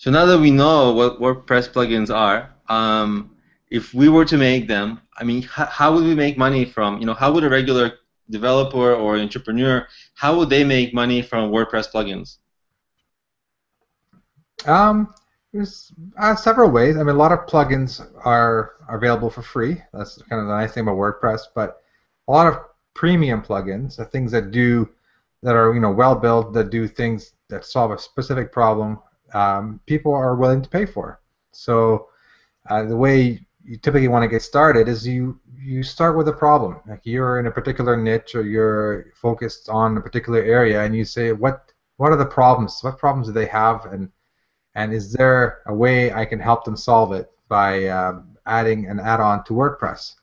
So now that we know what WordPress plugins are, if we were to make them, I mean, how would we make money from, how would a regular developer or entrepreneur, how would they make money from WordPress plugins? Um, there's several ways. I mean, a lot of plugins are available for free. That's kind of the nice thing about WordPress. But a lot of premium plugins, the things that are well built, that do things that solve a specific problem, people are willing to pay for. So the way you typically want to get started is you start with a problem. Like you're in a particular niche or you're focused on a particular area, and you say, what are the problems? What problems do they have, and is there a way I can help them solve it by adding an add-on to WordPress?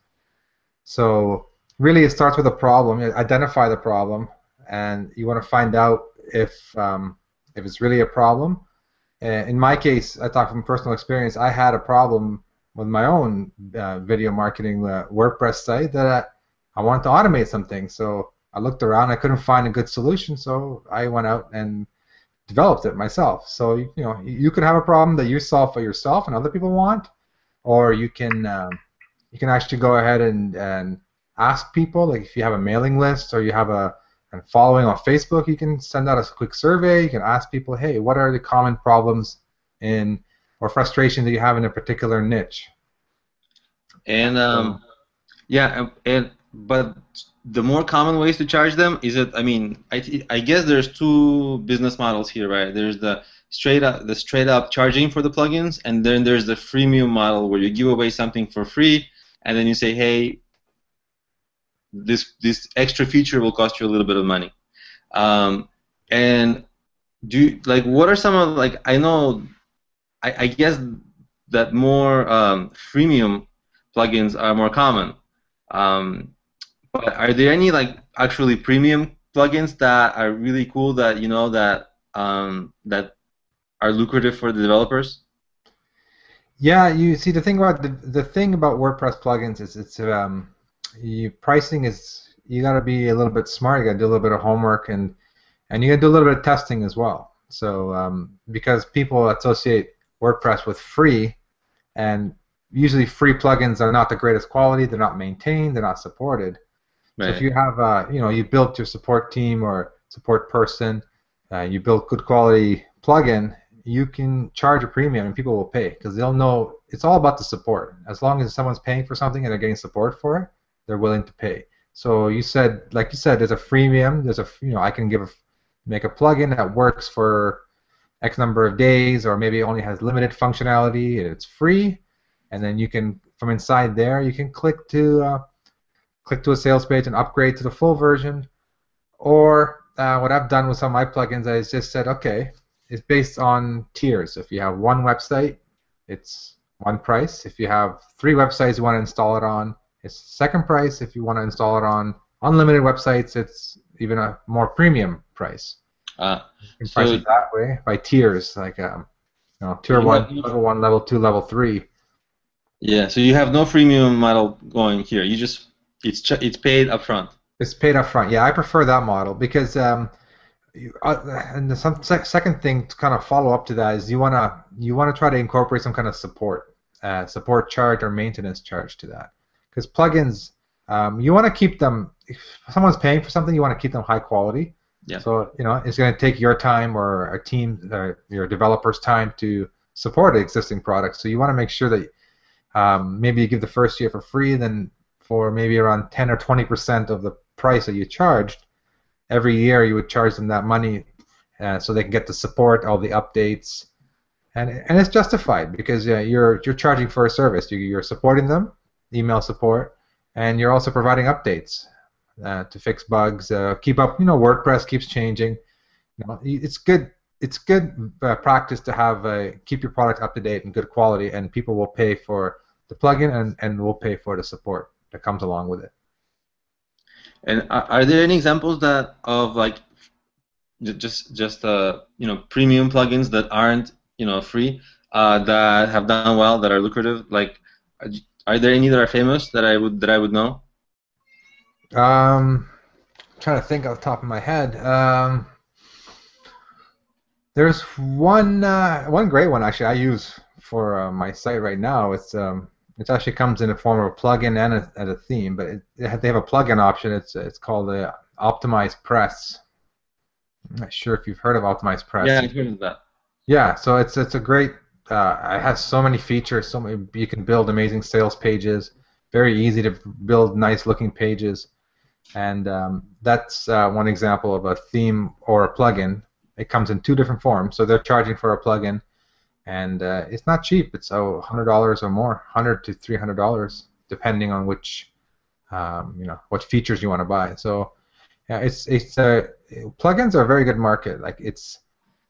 So really, it starts with a problem. You identify the problem, and you want to find out if it's really a problem. In my case, I talk from personal experience. I had a problem with my own video marketing WordPress site that I wanted to automate something. So I looked around. I couldn't find a good solution, so I went out and developed it myself. So you could have a problem that you solve for yourself and other people want, or you can actually go ahead and ask people. Like if you have a mailing list or you have a following on Facebook, you can send out a quick survey. You can ask people, hey, what are the common problems in or frustrations that you have in a particular niche? And So yeah, but the more common ways to charge them is it? I mean, I guess there's two business models here, right? There's the straight up charging for the plugins, and then there's the freemium model where you give away something for free, and then you say, hey, this extra feature will cost you a little bit of money. And like what are some of like I know I guess that more freemium plugins are more common. Um, but are there any like actually premium plugins that are really cool that that are lucrative for the developers? yeah, you see the thing about WordPress plugins is pricing is you got to be a little bit smart. You got to do a little bit of homework and you got to do a little bit of testing as well. So because people associate WordPress with free, and usually free plugins are not the greatest quality. They're not maintained. They're not supported. So if Right. you have you built your support team or support person, you built good quality plugin, you can charge a premium and people will pay because they'll know it's all about the support. As long as someone's paying for something and they're getting support for it, they're willing to pay. So like you said, there's a freemium. There's I can make a plugin that works for X number of days, or maybe it only has limited functionality and it's free. And then you can, from inside there, you can click to a sales page and upgrade to the full version. Or what I've done with some of my plugins is just said, okay, it's based on tiers. If you have one website, it's one price. If you have three websites you want to install it on, it's second price. If you want to install it on unlimited websites, it's even a more premium price. Uh, You can price so it that way by tiers, like tier you one, have level one, level two, level three. yeah, so you have no freemium model going here. You just it's paid upfront. It's paid up front. Yeah, I prefer that model because and second thing to kind of follow up to that is you wanna try to incorporate some kind of support charge or maintenance charge to that, because plugins you want to keep them. If someone's paying for something, you want to keep them high quality. Yeah. So it's going to take your time or a team or your developers time to support the existing product. So you want to make sure that maybe you give the first year for free, then for maybe around 10 or 20% of the price that you charged every year, you would charge them that money so they can get the support, all the updates, and it's justified because you're charging for a service. You're supporting them, email support, and you're also providing updates to fix bugs, keep up. WordPress keeps changing. It's good. It's good practice to have keep your product up to date and good quality, and people will pay for the plugin and will pay for the support that comes along with it. And are there any examples that of like just premium plugins that aren't free that have done well that are lucrative? Like, are there any that are famous that I would know? Um, trying to think off the top of my head. There's one great one actually I use for my site right now. It actually comes in the form of a plugin and a theme, but they have a plugin option. It's called the Optimize Press. I'm not sure if you've heard of Optimize Yeah, Press. I've heard of that. Yeah, so it's a great. It has so many features. So many, you can build amazing sales pages. Very easy to build nice looking pages. And that's one example of a theme or a plugin. It comes in two different forms. So they're charging for a plugin, and it's not cheap. It's $100 or more, $100 to $300, depending on which what features you want to buy. So yeah, it's plugins are a very good market. Like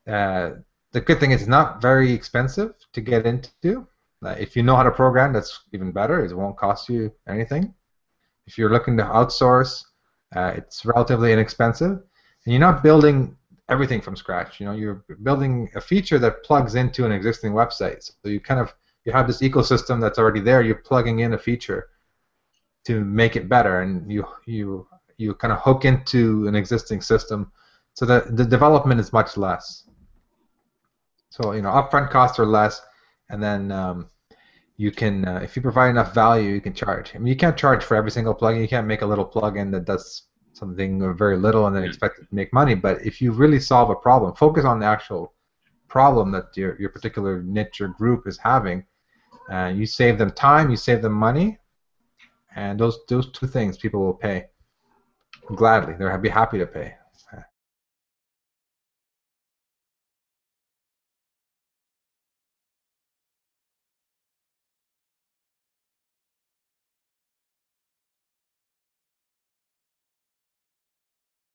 uh, the good thing is it's not very expensive to get into. If you know how to program, that's even better. It won't cost you anything. If you're looking to outsource, it's relatively inexpensive, and you're not building everything from scratch. You're building a feature that plugs into an existing website. So you have this ecosystem that's already there. You're plugging in a feature to make it better, and you kind of hook into an existing system, so that the development is much less. So upfront costs are less, and then you can if you provide enough value, you can charge. I mean, you can't charge for every single plugin. You can't make a little plugin that does something very little and then Yeah. expect it to make money. But if you really solve a problem, focus on the actual problem that your particular niche or group is having, and you save them time, you save them money, and those two things people will pay gladly. They'll be happy to pay.